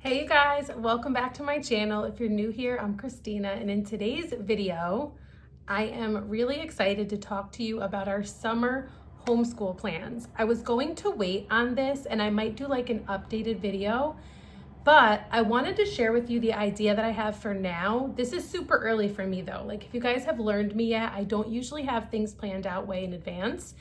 Hey you guys, welcome back to my channel. If you're new here, I'm Christina, and in today's video, I am really excited to talk to you about our summer homeschool plans. I was going to wait on this and I might do like an updated video, but I wanted to share with you the idea that I have for now. This is super early for me though. Like if you guys have learned me yet, I don't usually have things planned out way in advance,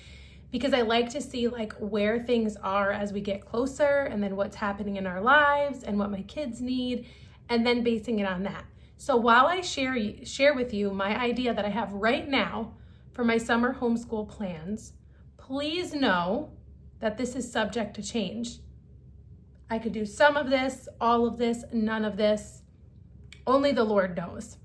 because I like to see like where things are as we get closer and then what's happening in our lives and what my kids need, and then basing it on that. So while I share with you my idea that I have right now for my summer homeschool plans, please know that this is subject to change. I could do some of this, all of this, none of this. Only the Lord knows.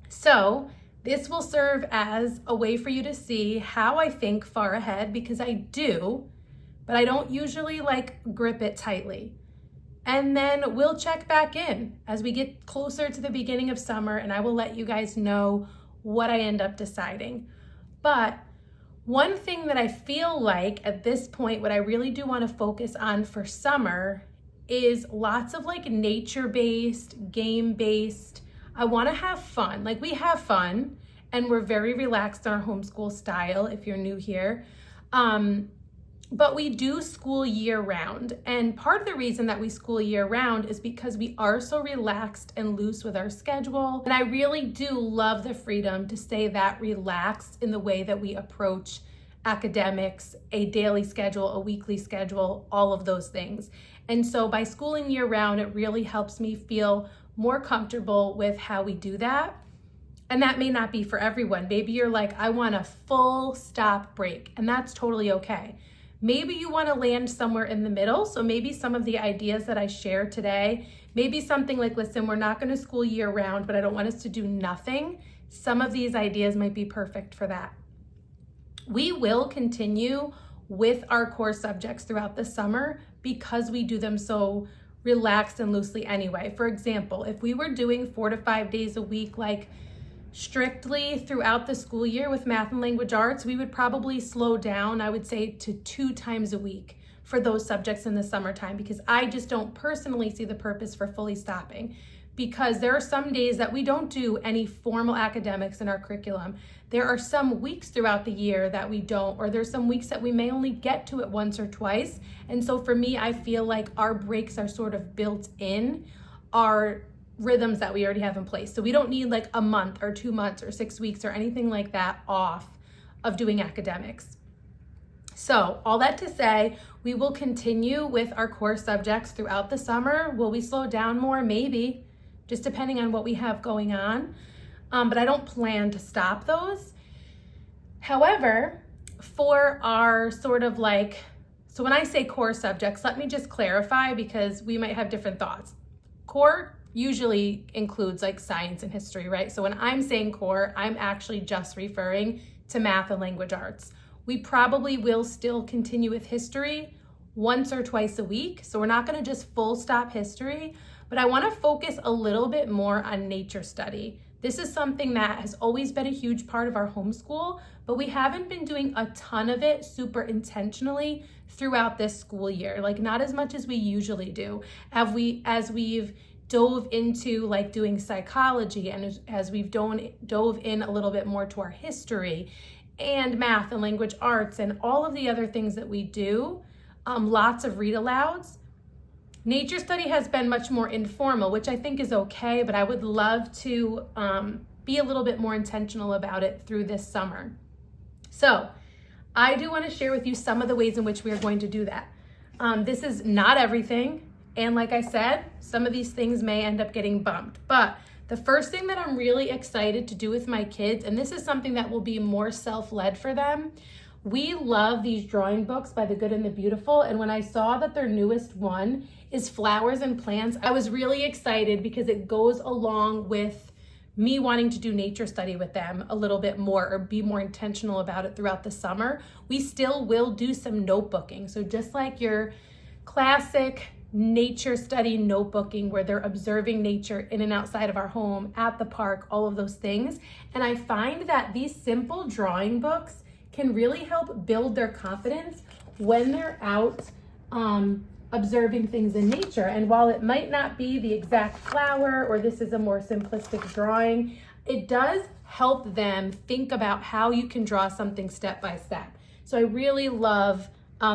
So this will serve as a way for you to see how I think far ahead, because I do, but I don't usually like grip it tightly. And then we'll check back in as we get closer to the beginning of summer, and I will let you guys know what I end up deciding. But one thing that I feel like at this point, what I really do want to focus on for summer is lots of like nature-based, game-based. I want to have fun. Like we have fun and we're very relaxed in our homeschool style if you're new here. But we do school year round. And part of the reason that we school year round is because we are so relaxed and loose with our schedule. And I really do love the freedom to stay that relaxed in the way that we approach academics, a daily schedule, a weekly schedule, all of those things. And so by schooling year round, it really helps me feel more comfortable with how we do that. And that may not be for everyone. Maybe you're like, I want a full stop break, and that's totally okay. Maybe you want to land somewhere in the middle. So maybe some of the ideas that I share today, maybe something like, listen, we're not going to school year round, but I don't want us to do nothing. Some of these ideas might be perfect for that. We will continue with our core subjects throughout the summer because we do them so relaxed and loosely anyway. For example, if we were doing 4 to 5 days a week, like strictly throughout the school year with math and language arts, we would probably slow down, I would say, to 2 times a week for those subjects in the summertime, because I just don't personally see the purpose for fully stopping, because there are some days that we don't do any formal academics in our curriculum. There are some weeks throughout the year that we don't, or there's some weeks that we may only get to it once or twice. And so for me, I feel like our breaks are sort of built in our rhythms that we already have in place. So we don't need like a month or 2 months or 6 weeks or anything like that off of doing academics. So all that to say, we will continue with our core subjects throughout the summer. Will we slow down more? Maybe, just depending on what we have going on. But I don't plan to stop those. However, for our sort of like, so when I say core subjects, let me just clarify, because we might have different thoughts. Core usually includes like science and history, right? So when I'm saying core, I'm actually just referring to math and language arts. We probably will still continue with history once or twice a week. So we're not going to just full stop history, but I want to focus a little bit more on nature study. This is something that has always been a huge part of our homeschool, but we haven't been doing a ton of it super intentionally throughout this school year, like not as much as we usually do. As we've dove into like doing psychology, and as we've dove in a little bit more to our history and math and language arts and all of the other things that we do, lots of read alouds. Nature study has been much more informal, which I think is okay, but I would love to be a little bit more intentional about it through this summer. So I do want to share with you some of the ways in which we are going to do that. This is not everything. And like I said, some of these things may end up getting bumped. But the first thing that I'm really excited to do with my kids, and this is something that will be more self-led for them, we love these drawing books by The Good and the Beautiful. And when I saw that their newest one is Flowers and Plants, I was really excited because it goes along with me wanting to do nature study with them a little bit more, or be more intentional about it throughout the summer. We still will do some notebooking. So just like your classic nature study notebooking where they're observing nature in and outside of our home, at the park, all of those things. And I find that these simple drawing books can really help build their confidence when they're out observing things in nature. And while it might not be the exact flower, or this is a more simplistic drawing, it does help them think about how you can draw something step by step. So I really love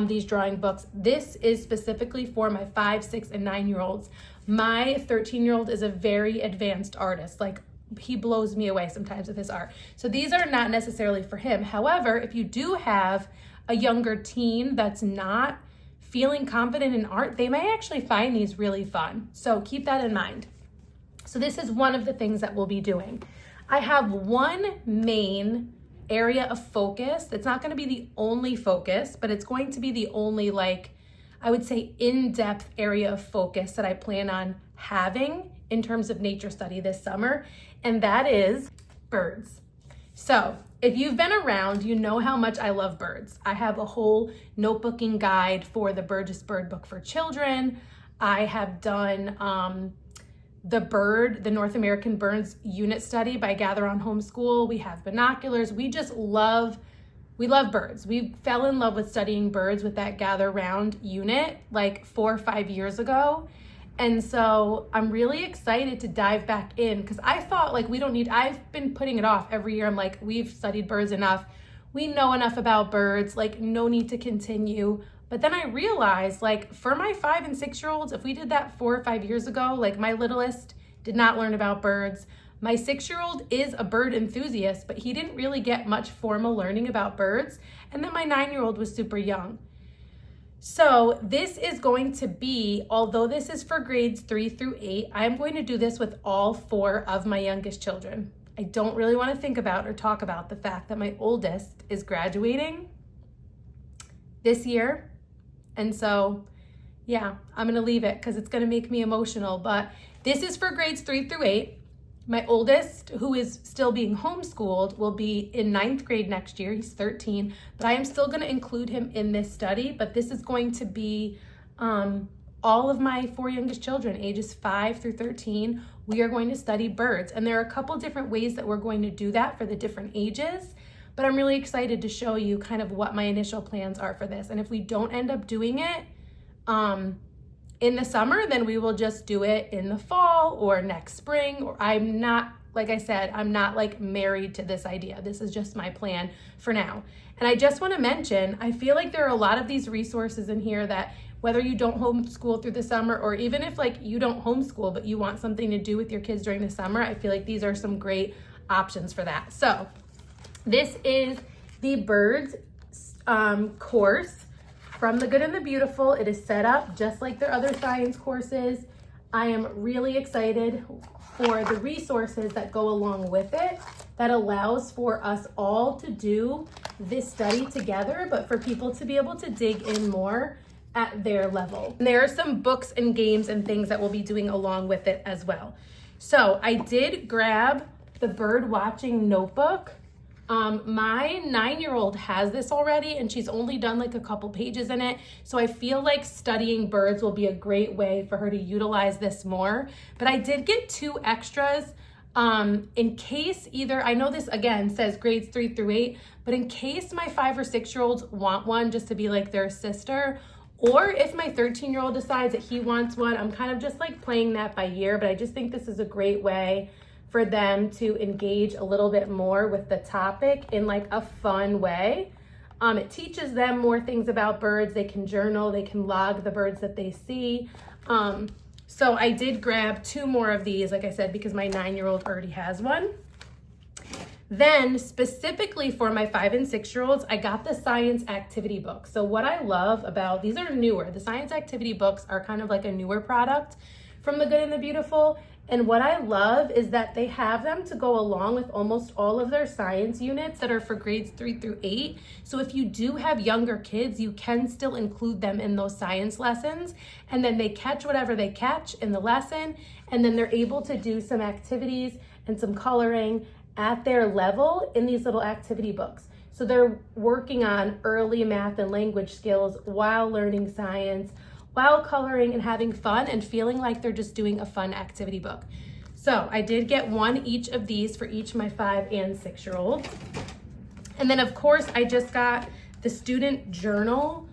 these drawing books. This is specifically for my 5, 6, and 9-year-olds. My 13-year-old is a very advanced artist. Like, he blows me away sometimes with his art. So these are not necessarily for him. However, if you do have a younger teen that's not feeling confident in art, they may actually find these really fun. So keep that in mind. So this is one of the things that we'll be doing. I have one main area of focus. It's not going to be the only focus, but it's going to be the only, like, I would say, in-depth area of focus that I plan on having in terms of nature study this summer, and that is birds. So if you've been around, you know how much I love birds. I have a whole notebooking guide for the Burgess Bird Book for Children. I have done the North American Birds Unit Study by Gather on Homeschool. We have binoculars. We love birds. We fell in love with studying birds with that Gather Round unit like 4 or 5 years ago. And so I'm really excited to dive back in, because I thought, like, I've been putting it off every year. I'm like, we've studied birds enough. We know enough about birds, like, no need to continue. But then I realized, like, for my 5 and 6-year-olds, if we did that 4 or 5 years ago, like, my littlest did not learn about birds. My 6-year-old is a bird enthusiast, but he didn't really get much formal learning about birds. And then my 9-year-old was super young. So this is going to be, although this is for grades 3 through 8, I'm going to do this with all 4 of my youngest children. I don't really want to think about or talk about the fact that my oldest is graduating this year. And so, yeah, I'm going to leave it because it's going to make me emotional. But this is for grades 3 through 8. My oldest, who is still being homeschooled, will be in 9th grade next year. He's 13, but I am still going to include him in this study. But this is going to be all of my 4 youngest children, ages 5 through 13. We are going to study birds. And there are a couple different ways that we're going to do that for the different ages. But I'm really excited to show you kind of what my initial plans are for this. And if we don't end up doing it in the summer, then we will just do it in the fall or next spring. Or I'm not, like I said, I'm not like married to this idea. This is just my plan for now. And I just want to mention, I feel like there are a lot of these resources in here that whether you don't homeschool through the summer, or even if like you don't homeschool, but you want something to do with your kids during the summer, I feel like these are some great options for that. So this is the birds course from The Good and the Beautiful. It is set up just like their other science courses. I am really excited for the resources that go along with it that allows for us all to do this study together, but for people to be able to dig in more at their level. And there are some books and games and things that we'll be doing along with it as well. So I did grab the bird watching notebook. My 9-year-old has this already, and she's only done like a couple pages in it. So I feel like studying birds will be a great way for her to utilize this more. But I did get 2 extras in case either, I know this again says grades 3 through 8, but in case my 5 or 6-year-olds want one just to be like their sister, or if my 13-year-old decides that he wants one, I'm kind of just like playing that by ear. But I just think this is a great way for them to engage a little bit more with the topic in like a fun way. It teaches them more things about birds. They can journal, they can log the birds that they see. So I did grab 2 more of these, like I said, because my 9-year-old already has one. Then specifically for my 5 and 6-year-olds, I got the science activity book. So what I love about, these are newer. The science activity books are kind of like a newer product from The Good and the Beautiful. And what I love is that they have them to go along with almost all of their science units that are for grades 3 through 8. So if you do have younger kids, you can still include them in those science lessons. And then they catch whatever they catch in the lesson. And then they're able to do some activities and some coloring at their level in these little activity books. So they're working on early math and language skills while learning science, while coloring and having fun and feeling like they're just doing a fun activity book. So I did get 1 each of these for each of my 5 and 6-year-olds. And then of course I just got the student journal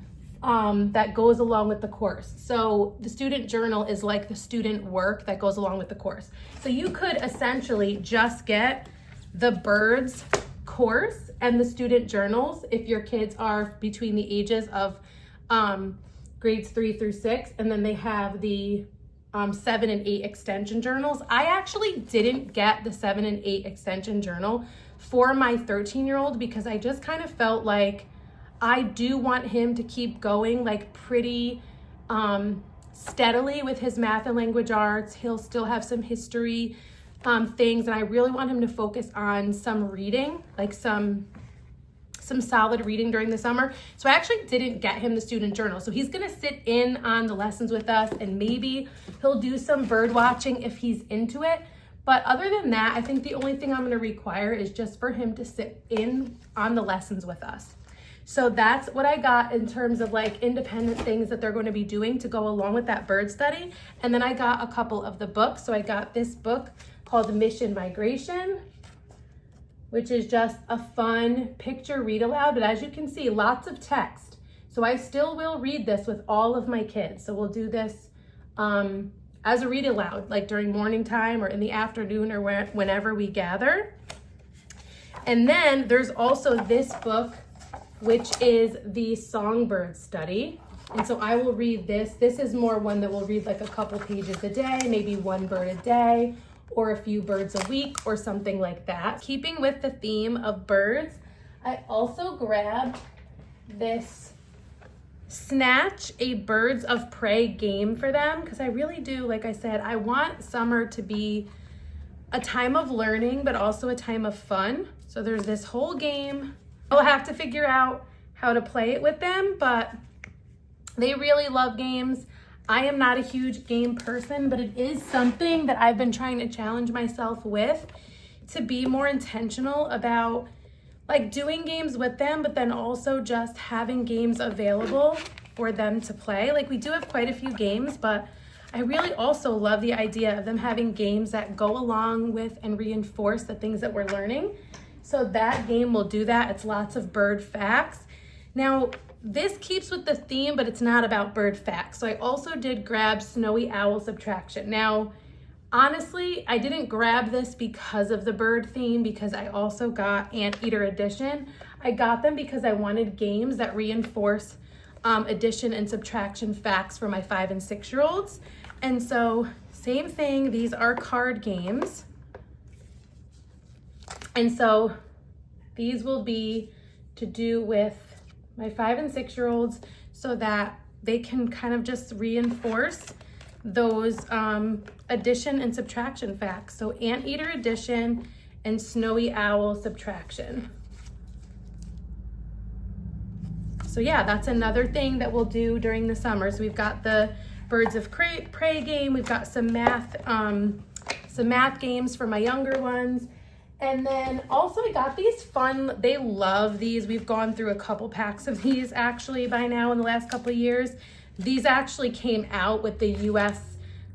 that goes along with the course. So the student journal is like the student work that goes along with the course. So you could essentially just get the birds course and the student journals if your kids are between the ages of grades 3 through 6, and then they have the 7 and 8 extension journals. I actually didn't get the 7 and 8 extension journal for my 13-year-old because I just kind of felt like I do want him to keep going like pretty steadily with his math and language arts. He'll still have some history things, and I really want him to focus on some reading, like some solid reading during the summer. So I actually didn't get him the student journal. So he's gonna sit in on the lessons with us, and maybe he'll do some bird watching if he's into it. But other than that, I think the only thing I'm gonna require is just for him to sit in on the lessons with us. So that's what I got in terms of like independent things that they're going to be doing to go along with that bird study. And then I got a couple of the books. So I got this book called Mission Migration, which is just a fun picture read aloud. But as you can see, lots of text. So I still will read this with all of my kids. So we'll do this as a read aloud, like during morning time or in the afternoon or whenever we gather. And then there's also this book, which is the Songbird Study. And so I will read this. This is more one that will read like a couple pages a day, maybe one bird a day, or a few birds a week, or something like that. Keeping with the theme of birds, I also grabbed this Snatch a Birds of Prey game for them, because I really do, like I said, I want summer to be a time of learning, but also a time of fun. So there's this whole game. I'll have to figure out how to play it with them, but they really love games. I am not a huge game person, but it is something that I've been trying to challenge myself with, to be more intentional about like doing games with them, but then also just having games available for them to play. Like we do have quite a few games, but I really also love the idea of them having games that go along with and reinforce the things that we're learning. So that game will do that. It's lots of bird facts. Now, this keeps with the theme, but it's not about bird facts. So I also did grab Snowy Owl Subtraction. Now, honestly, I didn't grab this because of the bird theme, because I also got Anteater Edition. I got them because I wanted games that reinforce addition and subtraction facts for my 5 and 6-year-olds. And so, same thing, these are card games. And so these will be to do with my 5 and 6-year-olds so that they can kind of just reinforce those addition and subtraction facts. So Anteater Addition and Snowy Owl Subtraction. So yeah, that's another thing that we'll do during the summer. So we've got the Birds of Prey game. We've got some math games for my younger ones. And then also I got these fun, they love these. We've gone through a couple packs of these actually by now in the last couple of years. These actually came out with the US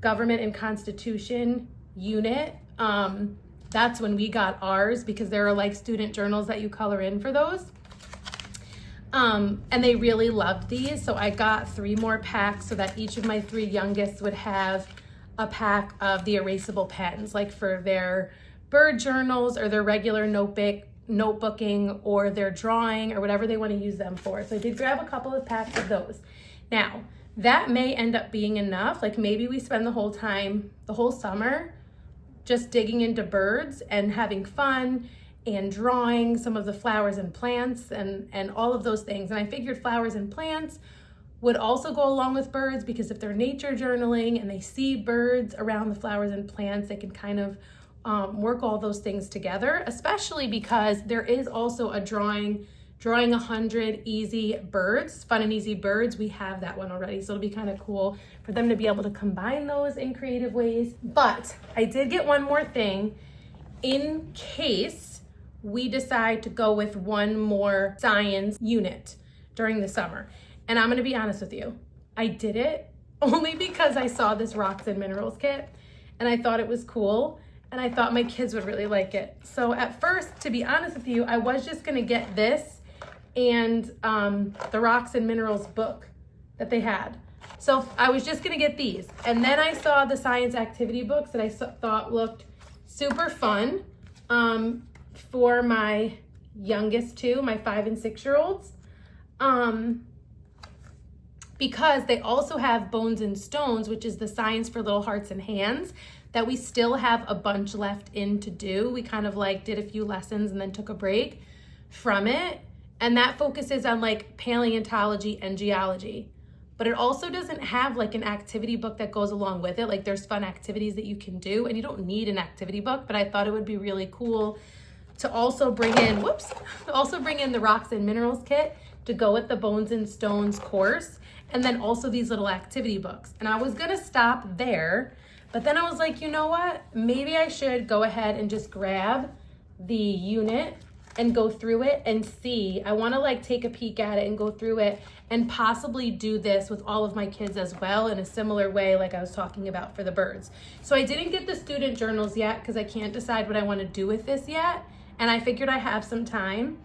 Government and Constitution unit. That's when we got ours, because there are like student journals that you color in for those. And they really loved these. So I got 3 more packs so that each of my 3 youngest would have a pack of the erasable pens, like for their bird journals or their regular notebooking or their drawing or whatever they want to use them for. So I did grab a couple of packs of those. Now, that may end up being enough. Like maybe we spend the whole summer just digging into birds and having fun and drawing some of the flowers and plants and all of those things. And I figured flowers and plants would also go along with birds, because if they're nature journaling and they see birds around the flowers and plants, they can kind of work all those things together, especially because there is also a drawing 100 easy birds, fun and easy birds. We have that one already, so it'll be kind of cool for them to be able to combine those in creative ways. But I did get one more thing in case we decide to go with one more science unit during the summer. And I'm gonna be honest with you, I did it only because I saw this Rocks and Minerals kit and I thought it was cool. And I thought my kids would really like it. So at first, to be honest with you, I was just gonna get this and the Rocks and Minerals book that they had. So I was just gonna get these. And then I saw the science activity books that I thought looked super fun for my youngest two, my 5 and 6-year-olds. Because they also have Bones and Stones, which is the science for little hearts and hands, that we still have a bunch left in to do. We kind of like did a few lessons and then took a break from it. And that focuses on like paleontology and geology. But it also doesn't have like an activity book that goes along with it. Like there's fun activities that you can do, and you don't need an activity book, but I thought it would be really cool to also bring in, the rocks and minerals kit to go with the Bones and Stones course. And then also these little activity books. And I was gonna stop there, but then I was like, you know what? Maybe I should go ahead and just grab the unit and go through it and see. I wanna like take a peek at it and go through it and possibly do this with all of my kids as well in a similar way like I was talking about for the birds. So I didn't get the student journals yet because I can't decide what I wanna do with this yet. And I figured I have some time.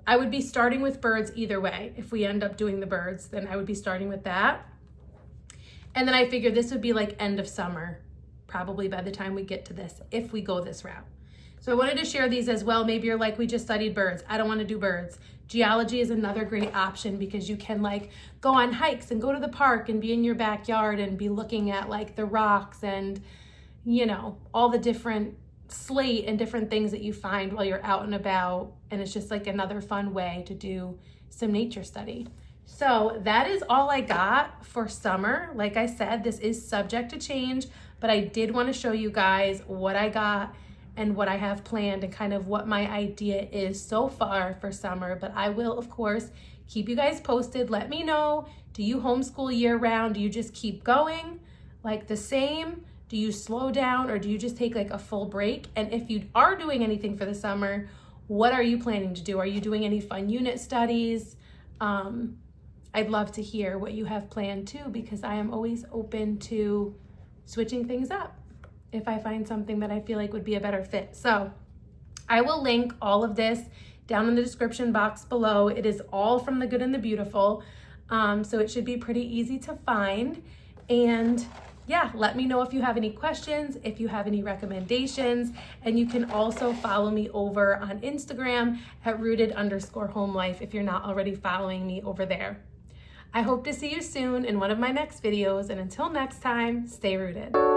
I would be starting with birds either way. If we end up doing the birds, then I would be starting with that. And then I figured this would be like end of summer, probably by the time we get to this, if we go this route. So I wanted to share these as well. Maybe you're like, we just studied birds. I don't want to do birds. Geology is another great option because you can like go on hikes and go to the park and be in your backyard and be looking at like the rocks and, you know, all the different slate and different things that you find while you're out and about. And it's just like another fun way to do some nature study. So that is all I got for summer. Like I said, this is subject to change, but I did want to show you guys what I got and what I have planned and kind of what my idea is so far for summer. But I will, of course, keep you guys posted. Let me know, do you homeschool year round? Do you just keep going like the same? Do you slow down, or do you just take like a full break? And if you are doing anything for the summer, what are you planning to do? Are you doing any fun unit studies? I'd love to hear what you have planned too, because I am always open to switching things up if I find something that I feel like would be a better fit. So I will link all of this down in the description box below. It is all from The Good and the Beautiful. So it should be pretty easy to find. And yeah, let me know if you have any questions, if you have any recommendations, and you can also follow me over on Instagram at rooted_homelife if you're not already following me over there. I hope to see you soon in one of my next videos, and until next time, stay rooted.